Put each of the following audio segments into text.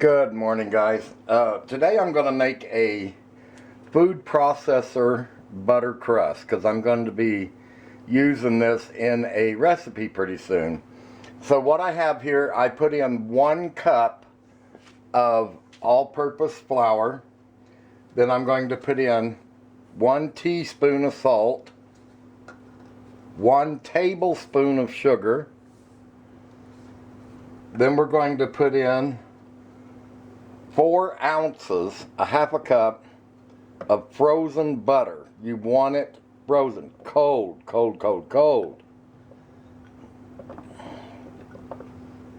Good morning, guys. Today I'm going to make a food processor butter crust because I'm going to be using this in a recipe pretty soon. So what I have here, I put in 1 cup of all-purpose flour. Then I'm going to put in 1 teaspoon of salt, 1 tablespoon of sugar. Then we're going to put in 4 ounces, a half a cup of frozen butter. You want it frozen, cold, cold, cold, cold.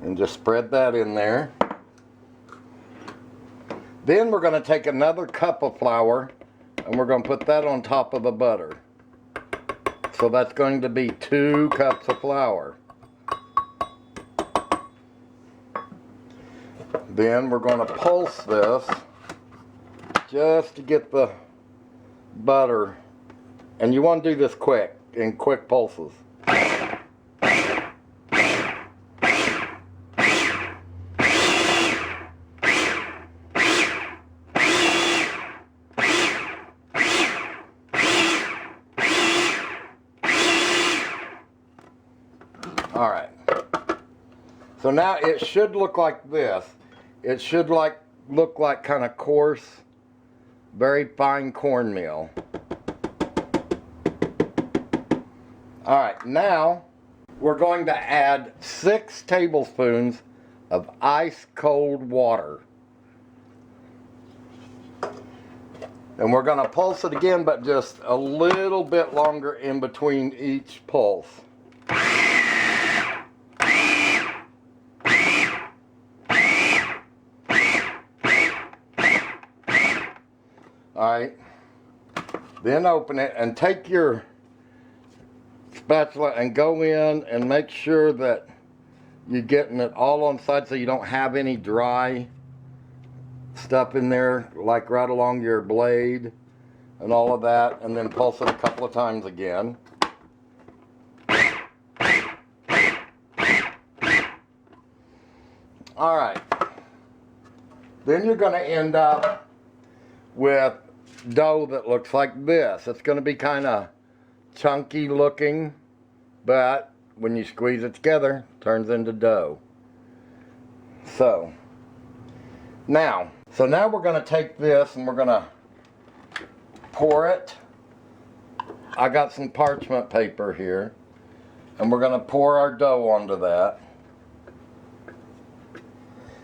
And just spread that in there. Then we're going to take another cup of flour and we're going to put that on top of the butter. So that's going to be 2 cups of flour. Then we're going to pulse this just to get the butter, and you want to do this quick, in quick pulses. Alright, so now it should look like this. It should look like kind of coarse, very fine cornmeal. Alright, now we're going to add 6 tablespoons of ice cold water. And we're going to pulse it again, but just a little bit longer in between each pulse. Alright, then open it and take your spatula and go in and make sure that you're getting it all on the side so you don't have any dry stuff in there, like right along your blade and all of that, and then pulse it a couple of times again. Alright, then you're going to end up with dough that looks like this. It's going to be kind of chunky looking, but when you squeeze it together, it turns into dough. So now we're going to take this and we're going to pour it. I got some parchment paper here, and we're going to pour our dough onto that.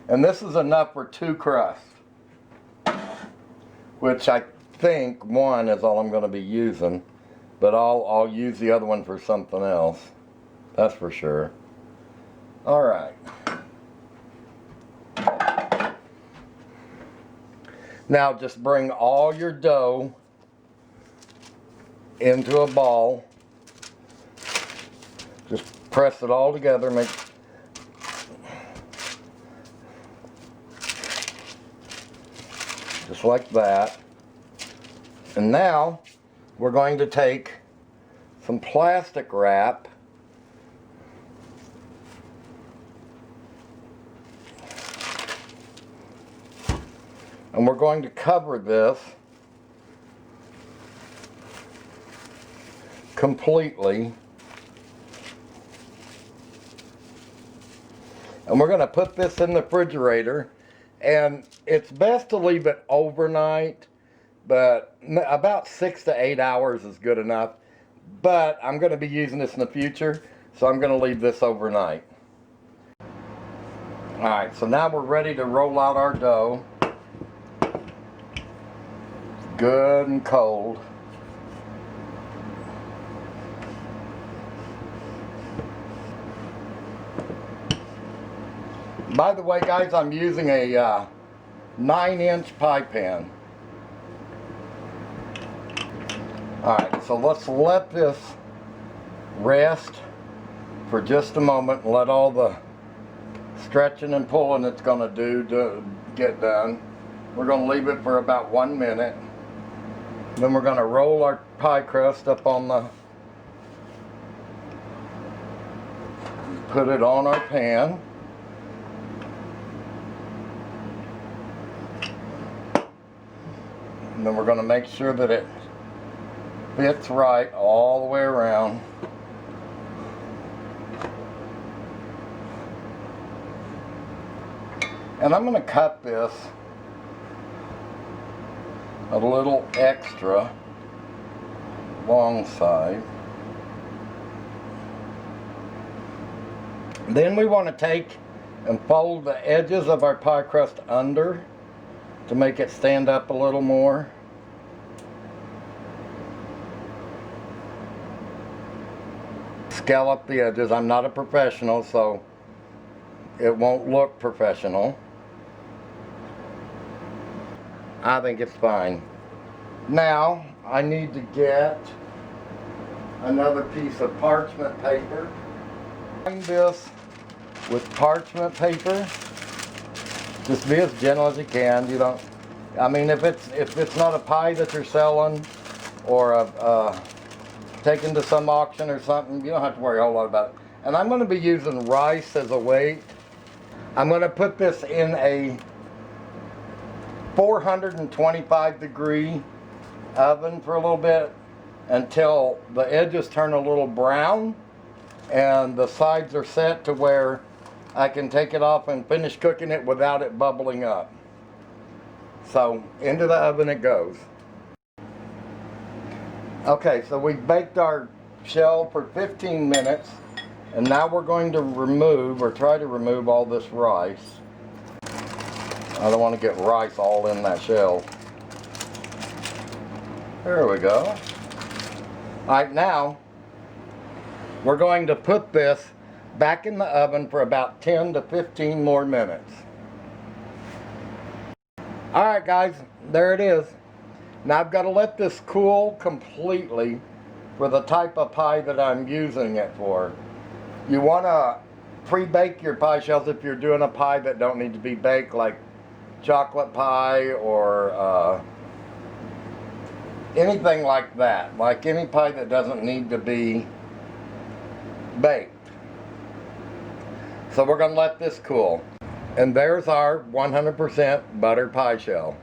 And this is enough for 2 crusts, which I think 1 is all I'm going to be using, but I'll use the other one for something else. That's for sure. Alright. Now just bring all your dough into a ball. Just press it all together. Just like that. And now we're going to take some plastic wrap and we're going to cover this completely, and we're going to put this in the refrigerator. And it's best to leave it overnight, but about 6 to 8 hours is good enough. But I'm going to be using this in the future, so I'm going to leave this overnight. Alright, so now we're ready to roll out our dough. Good and cold. By the way, guys, I'm using a 9-inch pie pan. Alright, so let's let this rest for just a moment and let all the stretching and pulling it's going to do to get done. We're going to leave it for about 1 minute. Then we're going to roll our pie crust up on the, put it on our pan. And then we're going to make sure that it fits right all the way around. And I'm going to cut this a little extra long side. Then we want to take and fold the edges of our pie crust under to make it stand up a little more. Scallop the edges. I'm not a professional, so it won't look professional. I think it's fine. Now I need to get another piece of parchment paper. Bind this with parchment paper. Just be as gentle as you can. You don't. I mean, if it's not a pie that you're selling or taken to some auction or something, you don't have to worry a whole lot about it. And I'm going to be using rice as a weight. I'm going to put this in a 425-degree oven for a little bit until the edges turn a little brown and the sides are set to where I can take it off and finish cooking it without it bubbling up. So into the oven it goes. Okay, so we baked our shell for 15 minutes and now we're going to remove or try to remove all this rice. I don't want to get rice all in that shell. There we go. Alright, now we're going to put this back in the oven for about 10 to 15 more minutes. Alright guys, there it is. Now I've got to let this cool completely for the type of pie that I'm using it for. You want to pre-bake your pie shells if you're doing a pie that don't need to be baked, like chocolate pie or anything like that, like any pie that doesn't need to be baked. So we're going to let this cool. And there's our 100% butter pie shell.